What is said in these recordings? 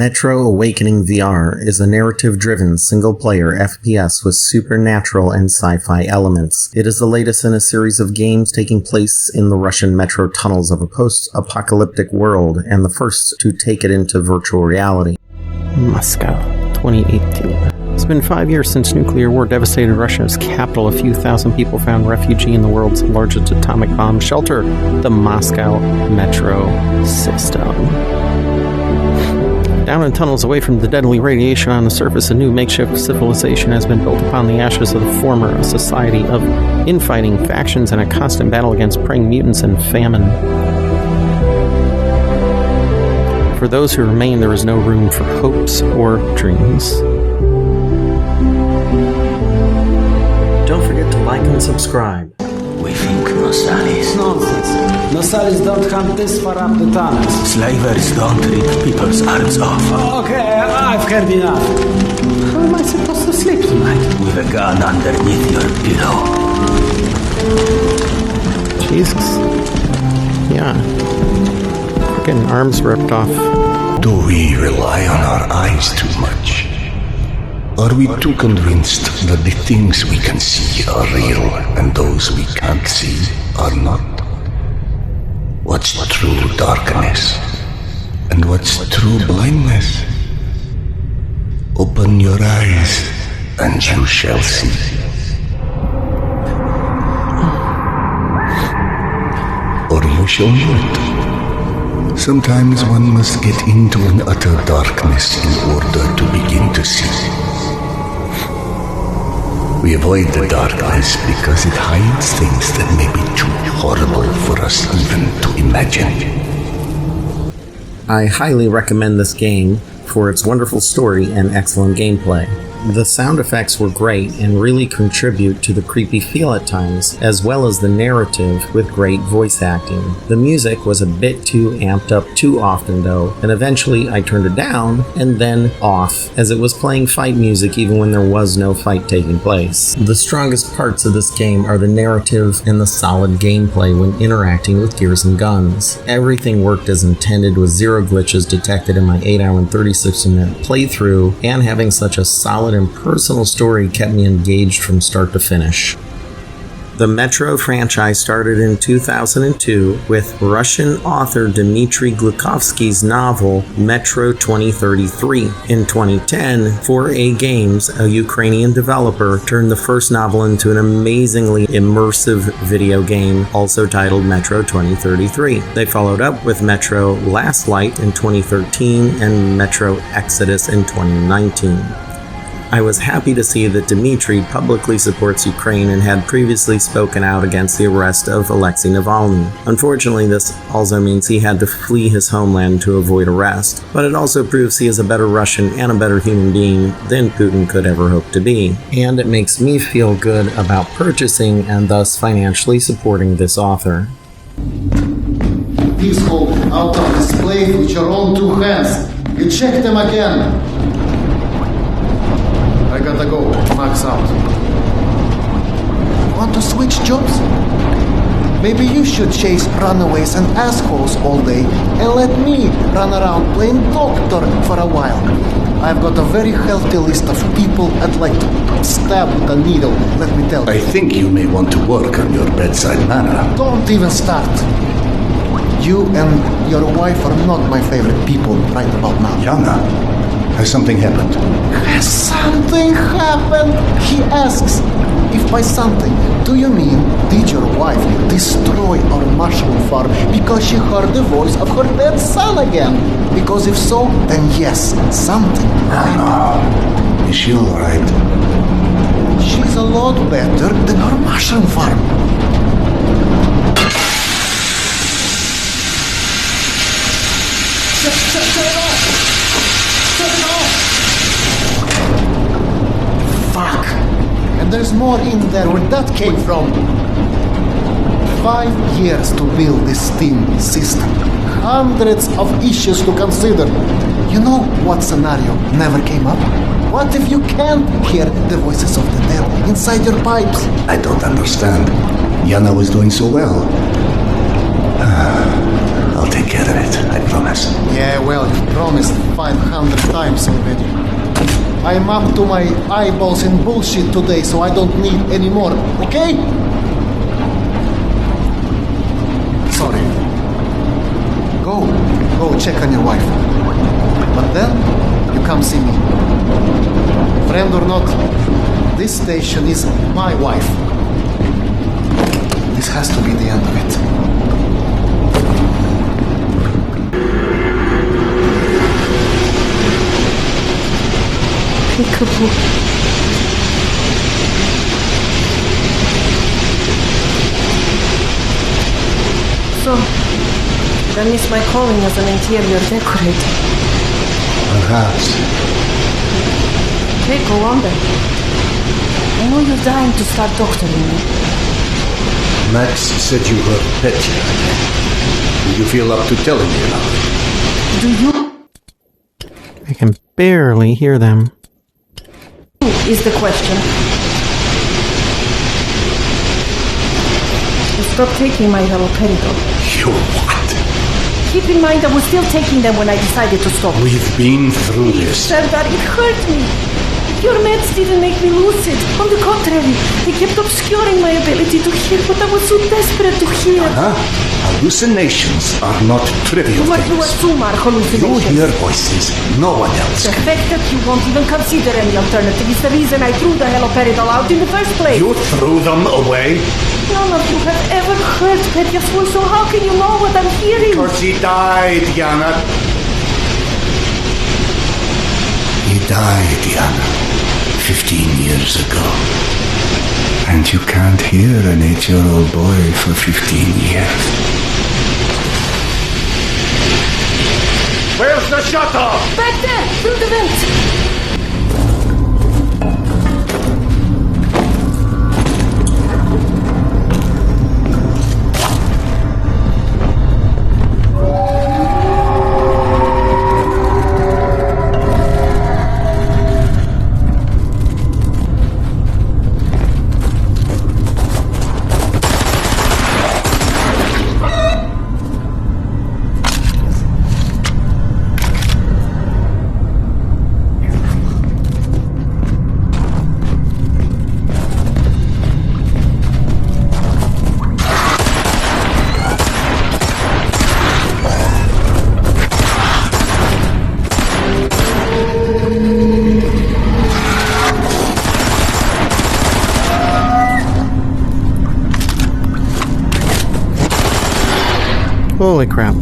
Metro Awakening VR is a narrative-driven, single-player FPS with supernatural and sci-fi elements. It is the latest in a series of games taking place in the Russian metro tunnels of a post-apocalyptic world, and the first to take it into virtual reality. Moscow, 2018. It's been 5 years since nuclear war devastated Russia's capital. A few thousand people found refuge in the world's largest atomic bomb shelter, the Moscow metro system. Down in tunnels away from the deadly radiation on the surface, a new makeshift civilization has been built upon the ashes of the former, a society of infighting factions and a constant battle against preying mutants and famine. For those who remain, there is no room for hopes or dreams. Don't forget to like and subscribe. We think Nosalis. Nonsense. Nosalis don't hunt this far up the tunnels. Slavers don't rip people's arms off. Okay, I've heard enough. How am I supposed to sleep tonight? With a gun underneath your pillow. Jesus. Yeah. Getting arms ripped off. Do we rely on our eyes too much? Are we too convinced that the things we can see are real and those we can't see are not? What's true darkness? And what's true blindness? Open your eyes and you shall see. Or you shall not. Sometimes one must get into an utter darkness in order to begin to see. We avoid the darkness because it hides things that may be too horrible for us even to imagine. I highly recommend this game for its wonderful story and excellent gameplay. The sound effects were great and really contribute to the creepy feel at times, as well as the narrative with great voice acting. The music was a bit too amped up too often though, and eventually I turned it down and then off, as it was playing fight music even when there was no fight taking place. The strongest parts of this game are the narrative and the solid gameplay when interacting with gears and guns. Everything worked as intended with zero glitches detected in my 8-hour and 36-minute playthrough, and having such a solid and personal story kept me engaged from start to finish. The Metro franchise started in 2002 with Russian author Dmitry Glukovsky's novel Metro 2033. In 2010, 4A Games, a Ukrainian developer, turned the first novel into an amazingly immersive video game, also titled Metro 2033. They followed up with Metro Last Light in 2013 and Metro Exodus in 2019. I was happy to see that Dmitry publicly supports Ukraine and had previously spoken out against the arrest of Alexei Navalny. Unfortunately, this also means he had to flee his homeland to avoid arrest, but it also proves he is a better Russian and a better human being than Putin could ever hope to be. And it makes me feel good about purchasing and thus financially supporting this author. These hold out of display with your own two hands. You check them again. I gotta go. Max out. Want to switch jobs? Maybe you should chase runaways and assholes all day and let me run around playing doctor for a while. I've got a very healthy list of people I'd like to stab with a needle, let me tell you. I think you may want to work on your bedside manner. Don't even start. You and your wife are not my favorite people right about now. Yana, has something happened? Has something happened? He asks. If by something, do you mean did your wife destroy our mushroom farm because she heard the voice of her dead son again? Because if so, then yes, something. No. Is she alright? She's a lot better than her mushroom farm. Shut it off! Shut it off! Fuck! And there's more in there where that came from. 5 years to build this Steam system. Hundreds of issues to consider. You know what scenario never came up? What if you can't hear the voices of the dead inside your pipes? I don't understand. Yana was doing so well. I'll take care of it, I promise. Yeah, well, you promised 500 I'm up to my eyeballs in bullshit today, so I don't need any more, okay? Sorry. Go check on your wife. But then, you come see me. Friend or not, this station is my wife. This has to be the end of it. Peekaboo. So, I miss my calling as an interior decorator. Perhaps. Okay, go on then. I know you're dying to start doctoring me. Max said you were petty again. Do you feel up to telling me now? Do you? I can barely hear them. Is the question. You stopped taking my haloperidol. You what? Keep in mind I was still taking them when I decided to stop. We've been through You this. said that it hurt me. Your meds didn't make me lucid. On the contrary, they kept obscuring my ability to hear what I was so desperate to hear. Huh? Hallucinations are not trivial What you things. assume are You hallucinations. hear voices no one else The can. fact that you won't even consider any alternative is the reason I threw the haloperidol out in the first place. You threw them away None of you have ever heard Petya's voice, so how can you know what I'm hearing? because he died, Yana. He died, Yana, 15 years ago. And you can't hear an 8-year-old boy for 15 years. Where's the shuttle? Back there, through the vent. Holy crap.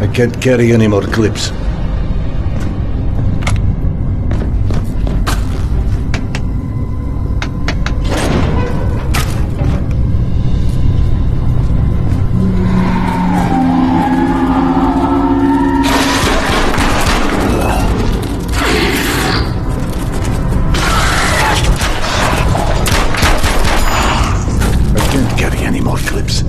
I can't carry any more clips. I can't carry any more clips.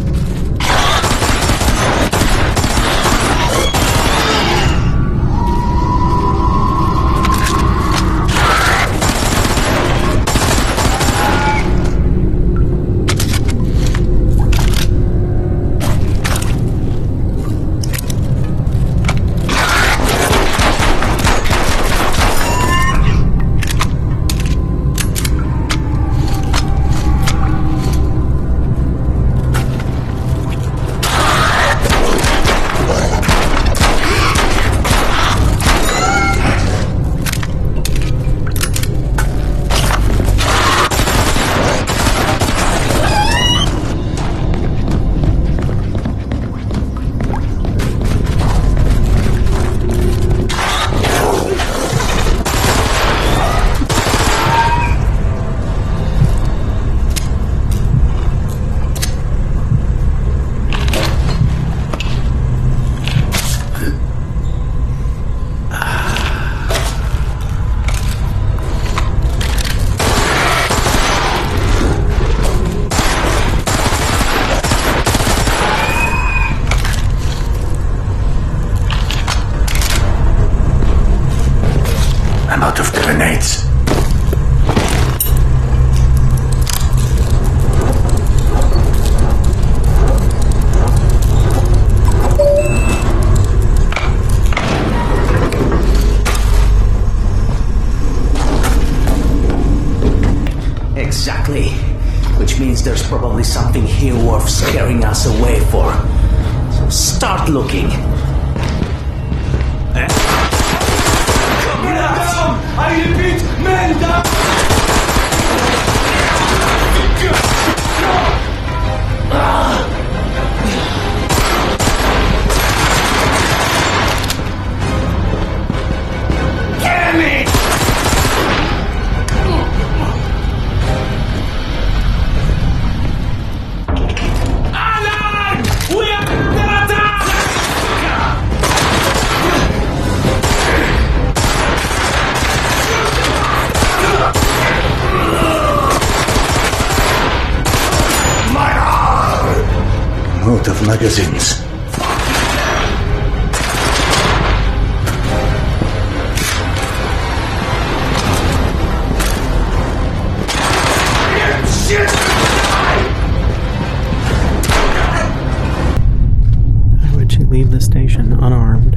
which means there's probably something here worth scaring us away for. So start looking. Men down! I repeat, men down! Out of magazines. Why would she leave the station unarmed?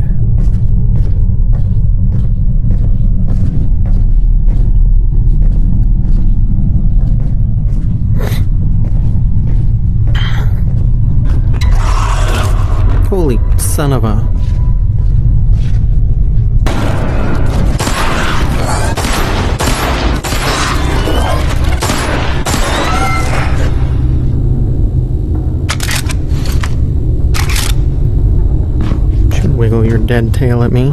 Holy son of a... Should wiggle your dead tail at me.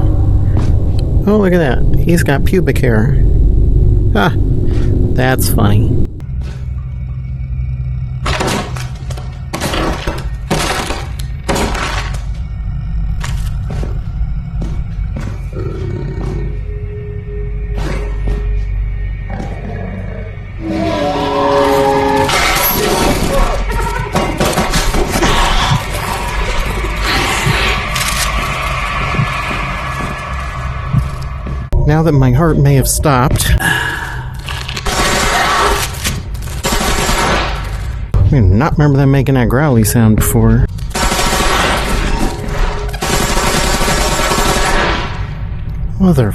Oh, look at that. He's got pubic hair. Ah, that's funny. Now that my heart may have stopped, I do not remember them making that growly sound before. Mother